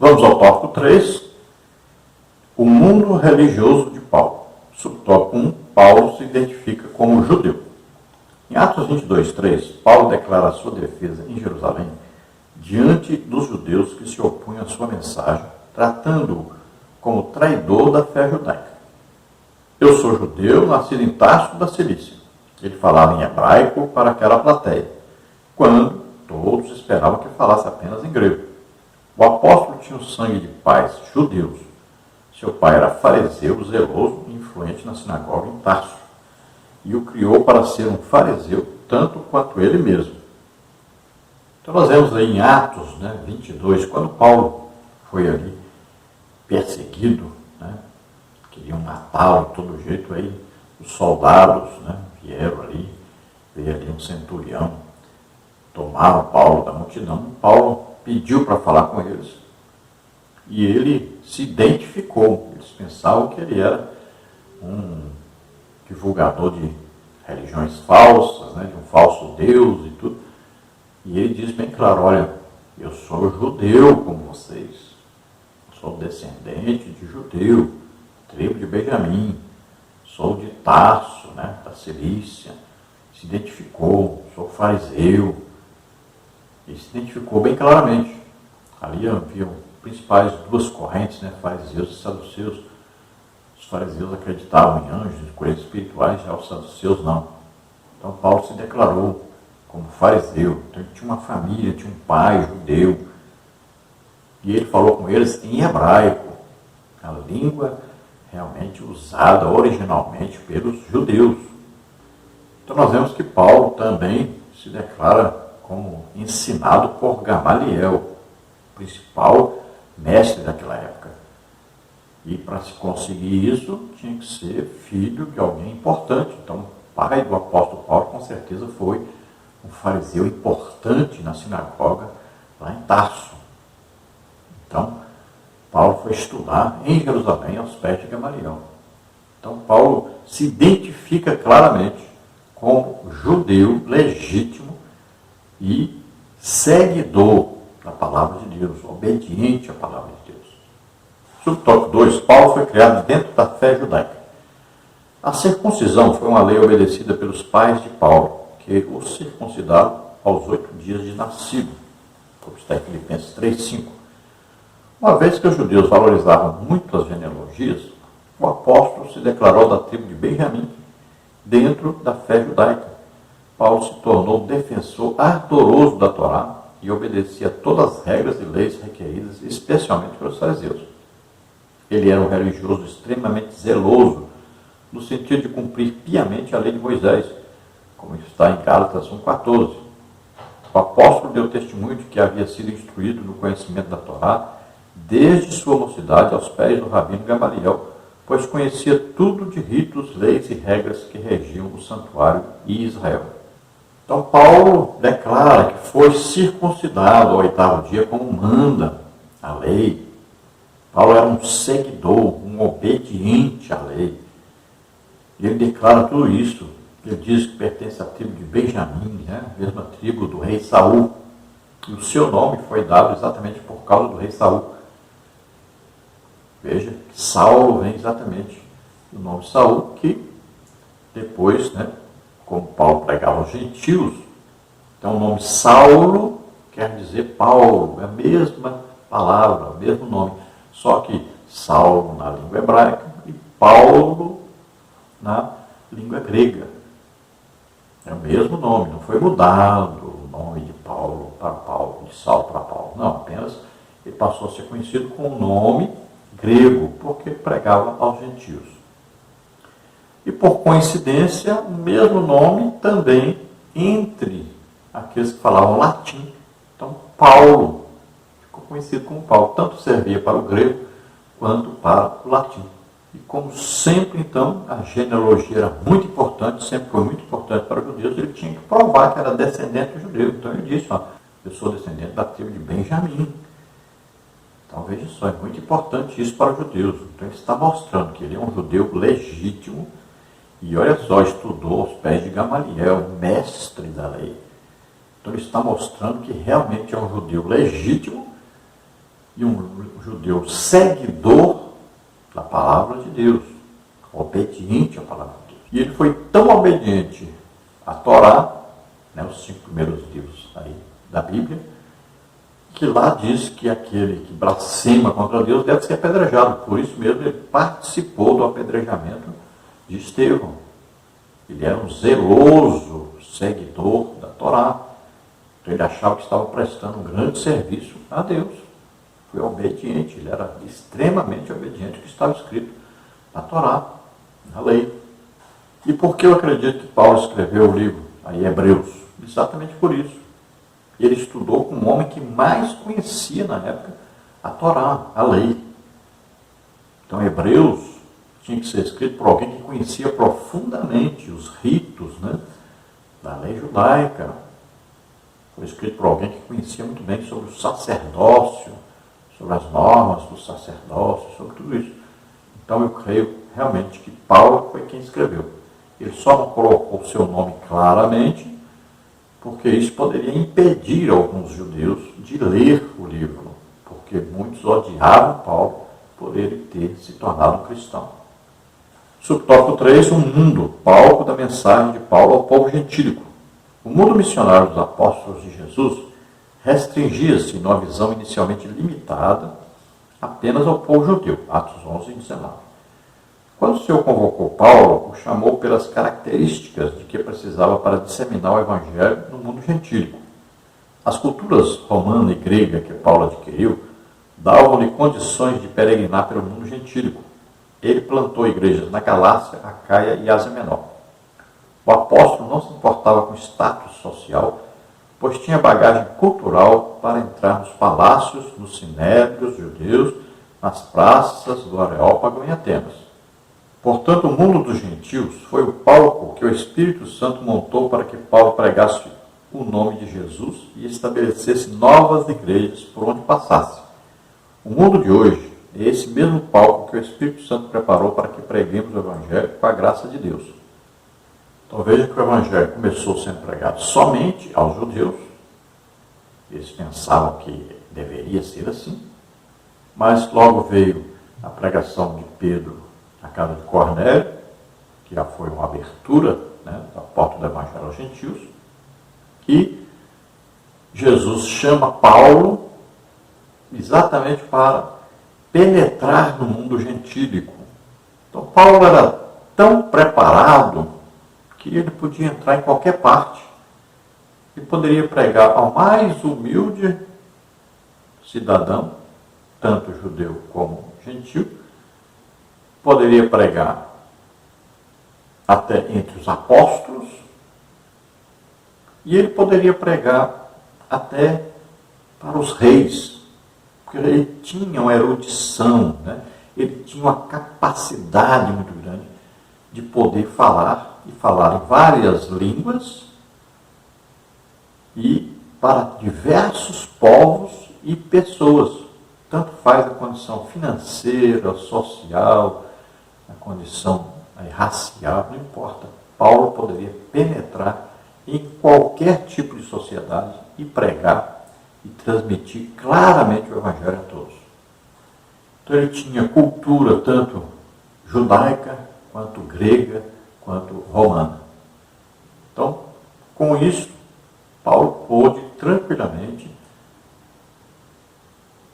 Vamos ao tópico 3, o mundo religioso de Paulo. Subtópico 1, Paulo se identifica como judeu. Em Atos 22, 3, Paulo declara a sua defesa em Jerusalém diante dos judeus que se opunham à sua mensagem, tratando-o como traidor da fé judaica. Eu sou judeu, nascido em Tarso da Cilícia. Ele falava em hebraico para aquela plateia, quando todos esperavam que falasse apenas em grego. O apóstolo tinha o sangue de pais judeus. Seu pai era fariseu, zeloso e influente na sinagoga em Tarso, e o criou para ser um fariseu tanto quanto ele mesmo. Então nós vemos aí em Atos 22, quando Paulo foi ali perseguido, queriam matá-lo de todo jeito, aí os soldados vieram ali, veio ali um centurião, tomaram Paulo da multidão. Paulo pediu para falar com eles e ele se identificou. Eles pensavam que ele era um divulgador de religiões falsas, de um falso Deus e tudo. E ele diz bem claro: olha, eu sou judeu como vocês, eu sou descendente de judeu, tribo de Benjamim, sou de Tarso, da Cilícia. Se identificou, sou fariseu. Ele se identificou bem claramente. Ali haviam principais duas correntes, fariseus e saduceus. Os fariseus acreditavam em anjos, em coisas espirituais, já os saduceus não. Então Paulo se declarou como fariseu. Então ele tinha uma família, tinha um pai judeu. E ele falou com eles em hebraico, a língua realmente usada originalmente pelos judeus. Então nós vemos que Paulo também se declara como ensinado por Gamaliel, o principal mestre daquela época. E para se conseguir isso, tinha que ser filho de alguém importante. Então, o pai do apóstolo Paulo, com certeza, foi um fariseu importante na sinagoga, lá em Tarso. Então, Paulo foi estudar em Jerusalém, aos pés de Gamaliel. Então, Paulo se identifica claramente como judeu legítimo e seguidor da palavra de Deus, obediente à palavra de Deus. Subtópico 2, Paulo foi criado dentro da fé judaica. A circuncisão foi uma lei obedecida pelos pais de Paulo, que o circuncidaram aos 8 dias de nascido, como está em Filipenses 3:5. Uma vez que os judeus valorizavam muito as genealogias, o apóstolo se declarou da tribo de Benjamim, dentro da fé judaica. Paulo se tornou defensor ardoroso da Torá e obedecia a todas as regras e leis requeridas, especialmente pelos fariseus. Ele era um religioso extremamente zeloso, no sentido de cumprir piamente a lei de Moisés, como está em Gálatas 1:14. O apóstolo deu testemunho de que havia sido instruído no conhecimento da Torá desde sua mocidade aos pés do rabino Gamaliel, pois conhecia tudo de ritos, leis e regras que regiam o santuário e Israel. Então Paulo declara que foi circuncidado ao 8º dia, como manda a lei. Paulo era um seguidor, um obediente à lei. E ele declara tudo isso. Ele diz que pertence à tribo de Benjamim, a mesma tribo do rei Saul. E o seu nome foi dado exatamente por causa do rei Saul. Veja que Saulo vem exatamente do nome Saul, que depois, como Paulo pregava aos gentios, então o nome Saulo quer dizer Paulo, é a mesma palavra, o mesmo nome, só que Saulo na língua hebraica e Paulo na língua grega. É o mesmo nome, não foi mudado o nome de Paulo para Paulo, de Saulo para Paulo, não, apenas ele passou a ser conhecido com o nome grego, porque pregava aos gentios. E por coincidência, o mesmo nome também entre aqueles que falavam latim. Então, Paulo ficou conhecido como Paulo, tanto servia para o grego quanto para o latim. E como sempre, então, a genealogia era muito importante, sempre foi muito importante para os judeus, ele tinha que provar que era descendente judeu. Então ele disse: eu sou descendente da tribo de Benjamim. Então veja só, é muito importante isso para os judeus. Então ele está mostrando que ele é um judeu legítimo. E olha só, estudou aos pés de Gamaliel, mestre da lei. Então ele está mostrando que realmente é um judeu legítimo e um judeu seguidor da palavra de Deus, obediente à palavra de Deus. E ele foi tão obediente à Torá, né, os 5 primeiros livros aí da Bíblia, que lá diz que aquele que blasfema contra Deus deve ser apedrejado. Por isso mesmo ele participou do apedrejamento de Estevão. Ele era um zeloso seguidor da Torá. Então ele achava que estava prestando um grande serviço a Deus. Foi obediente, ele era extremamente obediente ao que estava escrito na Torá, na lei. E por que eu acredito que Paulo escreveu o livro aí, Hebreus? Exatamente por isso. Ele estudou com um homem que mais conhecia na época a Torá, a lei. Então, Hebreus tinha que ser escrito por alguém que conhecia profundamente os ritos, né, da lei judaica. Foi escrito por alguém que conhecia muito bem sobre o sacerdócio, sobre as normas do sacerdócio, sobre tudo isso. Então, eu creio realmente que Paulo foi quem escreveu. Ele só não colocou o seu nome claramente, porque isso poderia impedir alguns judeus de ler o livro, porque muitos odiavam Paulo por ele ter se tornado um cristão. Subtópico 3, o mundo, palco da mensagem de Paulo ao povo gentílico. O mundo missionário dos apóstolos de Jesus restringia-se, numa visão inicialmente limitada, apenas ao povo judeu, Atos 11 e 19. Quando o Senhor convocou Paulo, o chamou pelas características de que precisava para disseminar o Evangelho no mundo gentílico. As culturas romana e grega que Paulo adquiriu davam-lhe condições de peregrinar pelo mundo gentílico. Ele plantou igrejas na Galácia, Acaia e Ásia Menor. O apóstolo não se importava com status social, pois tinha bagagem cultural para entrar nos palácios, nos sinédrios judeus, nas praças do Areópago em Atenas. Portanto, o mundo dos gentios foi o palco que o Espírito Santo montou para que Paulo pregasse o nome de Jesus e estabelecesse novas igrejas por onde passasse. O mundo de hoje é esse mesmo palco que o Espírito Santo preparou para que preguemos o Evangelho com a graça de Deus. Então veja que o Evangelho começou sendo pregado somente aos judeus. Eles pensavam que deveria ser assim, mas logo veio a pregação de Pedro na casa de Cornélio, que já foi uma abertura, né, da porta do Evangelho aos gentios, e Jesus chama Paulo exatamente para penetrar no mundo gentílico. Então Paulo era tão preparado que ele podia entrar em qualquer parte e poderia pregar ao mais humilde cidadão, tanto judeu como gentil. Poderia pregar até entre os apóstolos, e ele poderia pregar até para os reis, porque ele tinha uma erudição, né? Ele tinha uma capacidade muito grande de poder falar, e falar em várias línguas, e para diversos povos e pessoas. Tanto faz a condição financeira, social, a condição racial, não importa. Paulo poderia penetrar em qualquer tipo de sociedade e pregar e transmitir claramente o Evangelho a todos. Então ele tinha cultura tanto judaica, quanto grega, quanto romana. Então, com isso, Paulo pôde tranquilamente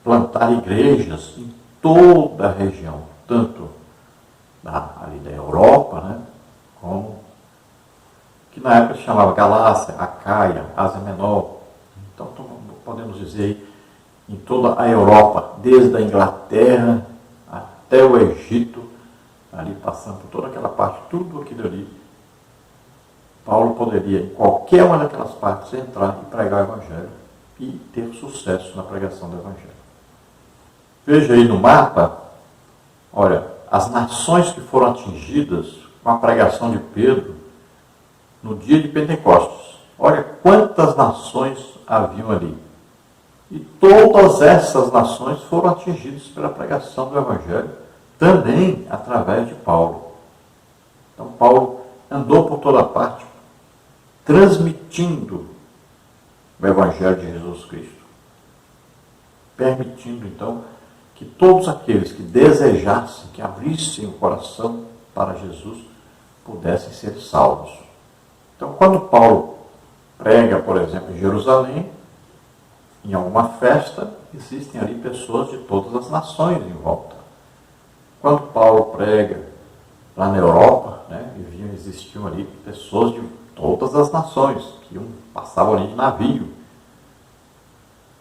plantar igrejas em toda a região, tanto ali da Europa, né, como que na época se chamava Galácia, Acaia, Ásia Menor. Então, podemos dizer em toda a Europa, desde a Inglaterra até o Egito, ali passando por toda aquela parte, tudo aquilo ali, Paulo poderia, em qualquer uma daquelas partes, entrar e pregar o Evangelho e ter sucesso na pregação do Evangelho. Veja aí no mapa, olha, as nações que foram atingidas com a pregação de Pedro no dia de Pentecostes. Olha quantas nações haviam ali. E todas essas nações foram atingidas pela pregação do Evangelho, também através de Paulo. Então Paulo andou por toda parte, transmitindo o Evangelho de Jesus Cristo. permitindo então que todos aqueles que desejassem, que abrissem o coração para Jesus, pudessem ser salvos. Então, quando Paulo prega, por exemplo, em Jerusalém, em alguma festa, existem ali pessoas de todas as nações em volta. Quando Paulo prega lá na Europa, existiam ali pessoas de todas as nações, que passavam ali de navio.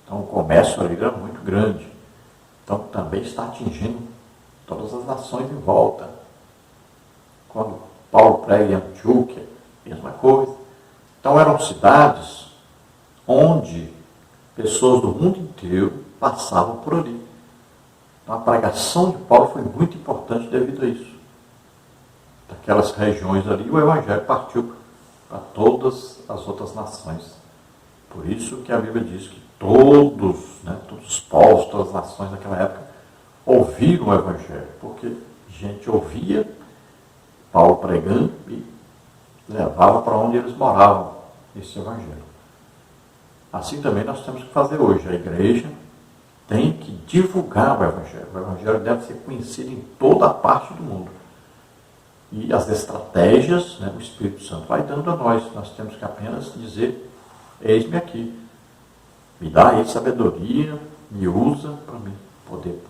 Então o comércio ali era muito grande. Então também está atingindo todas as nações em volta. Quando Paulo prega em Antioquia, mesma coisa. Então eram cidades onde pessoas do mundo inteiro passavam por ali. Então a pregação de Paulo foi muito importante devido a isso. Daquelas regiões ali, o Evangelho partiu para todas as outras nações. Por isso que a Bíblia diz que todos os povos, todas as nações daquela época ouviram o Evangelho, porque gente ouvia Paulo pregando e levava para onde eles moravam esse Evangelho. Assim também nós temos que fazer hoje. A igreja tem que divulgar o Evangelho. O Evangelho deve ser conhecido em toda a parte do mundo. E as estratégias, o Espírito Santo vai dando a nós. Nós temos que apenas dizer, eis-me aqui. Me dá aí sabedoria, me usa para mim poder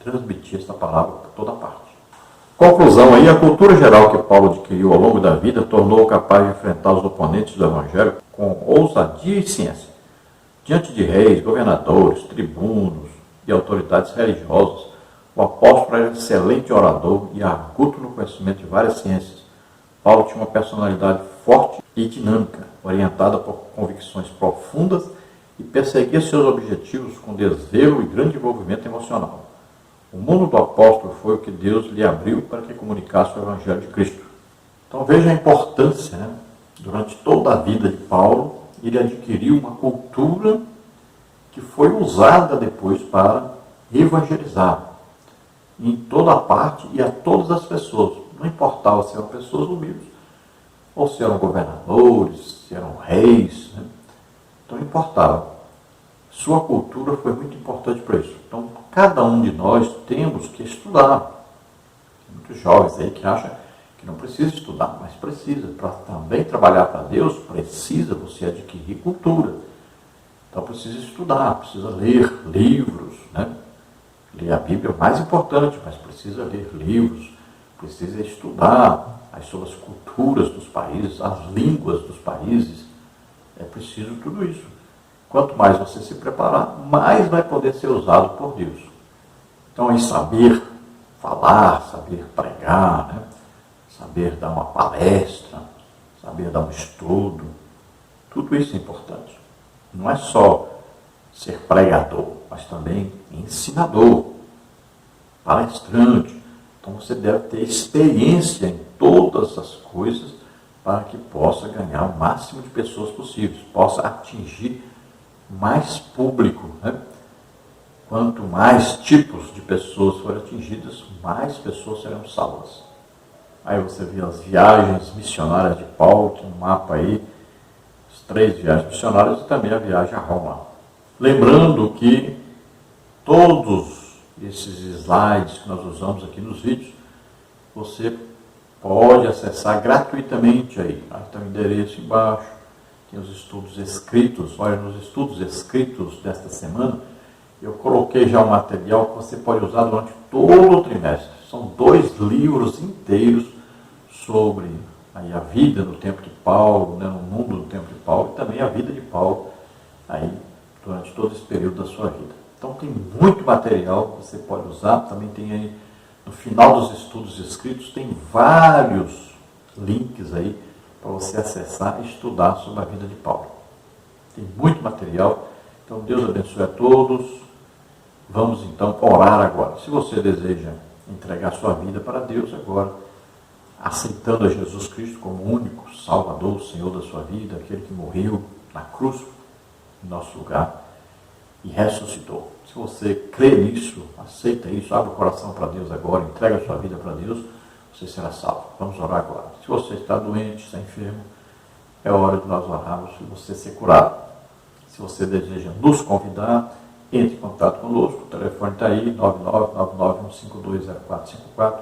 transmitir esta palavra por toda parte. Conclusão aí, a cultura geral que Paulo adquiriu ao longo da vida tornou-o capaz de enfrentar os oponentes do Evangelho com ousadia e ciência. Diante de reis, governadores, tribunos e autoridades religiosas, o apóstolo era excelente orador e agudo no conhecimento de várias ciências. Paulo tinha uma personalidade forte e dinâmica, orientada por convicções profundas e perseguia seus objetivos com desvelo e grande envolvimento emocional. O mundo do apóstolo foi o que Deus lhe abriu para que comunicasse o Evangelho de Cristo. Então veja a importância, durante toda a vida de Paulo, ele adquiriu uma cultura que foi usada depois para evangelizar em toda a parte e a todas as pessoas. Não importava se eram pessoas humildes, ou se eram governadores, se eram reis. Então não importava. Sua cultura foi muito importante para isso. Então cada um de nós temos que estudar. Tem muitos jovens aí que acham que não precisa estudar, mas precisa. Para também trabalhar para Deus, precisa você adquirir cultura. Então precisa estudar, precisa ler livros, Ler a Bíblia é o mais importante, mas precisa ler livros, precisa estudar sobre as culturas dos países, as línguas dos países. É preciso tudo isso. Quanto mais você se preparar, mais vai poder ser usado por Deus. Então, é saber falar, saber pregar, saber dar uma palestra, saber dar um estudo, tudo isso é importante. Não é só ser pregador, mas também ensinador, palestrante. Então você deve ter experiência em todas as coisas para que possa ganhar o máximo de pessoas possíveis, possa atingir mais público. Quanto mais tipos de pessoas forem atingidas, mais pessoas serão salvas. Aí você vê as viagens missionárias de Paulo, tem um mapa aí, as 3 viagens missionárias e também a viagem a Roma. Lembrando que todos esses slides que nós usamos aqui nos vídeos, você pode acessar gratuitamente aí. Aí está o endereço embaixo, tem os estudos escritos. Olha, nos estudos escritos desta semana, eu coloquei já um material que você pode usar durante todo o trimestre. São 2 livros inteiros sobre aí a vida no tempo de Paulo, no mundo no tempo de Paulo, e também a vida de Paulo aí durante todo esse período da sua vida. Então tem muito material que você pode usar. Também tem aí, no final dos estudos escritos, tem vários links aí para você acessar e estudar sobre a vida de Paulo. Tem muito material. Então Deus abençoe a todos. Vamos então orar agora. Se você deseja entregar sua vida para Deus agora, aceitando a Jesus Cristo como único Salvador, Senhor da sua vida, aquele que morreu na cruz em nosso lugar e ressuscitou. Se você crê nisso, aceita isso, abre o coração para Deus agora, entrega a sua vida para Deus, você será salvo. Vamos orar agora. Se você está doente, está enfermo, é hora de nós orarmos e você ser curado. Se você deseja nos convidar, Entre em contato conosco, o telefone está aí, 99991520454,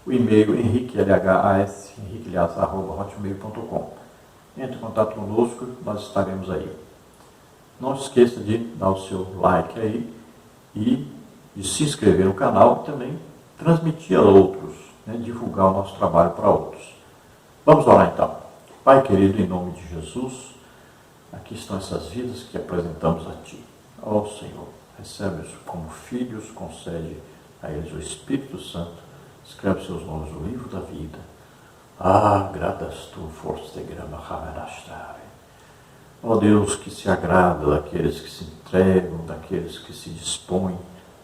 o e-mail henriquelhas@hotmail.com. Entre em contato conosco, nós estaremos aí. Não esqueça de dar o seu like aí e de se inscrever no canal e também transmitir a outros, né, divulgar o nosso trabalho para outros. Vamos orar então. Pai querido, em nome de Jesus, aqui estão essas vidas que apresentamos a Ti. Ó Senhor, recebe-os como filhos, concede a eles o Espírito Santo, escreve seus nomes no livro da vida. Ah, gradas tu, força de grama, ramerastare. Ó Deus, que se agrada daqueles que se entregam, daqueles que se dispõem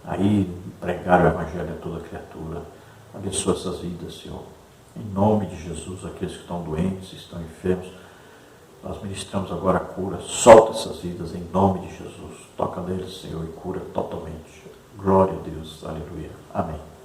a ir pregar o Evangelho a toda criatura. Abençoa essas vidas, Senhor. Em nome de Jesus, aqueles que estão doentes, estão enfermos, nós ministramos agora a cura. Solta essas vidas em nome de Jesus. Toca neles, Senhor, e cura totalmente. Glória a Deus. Aleluia. Amém.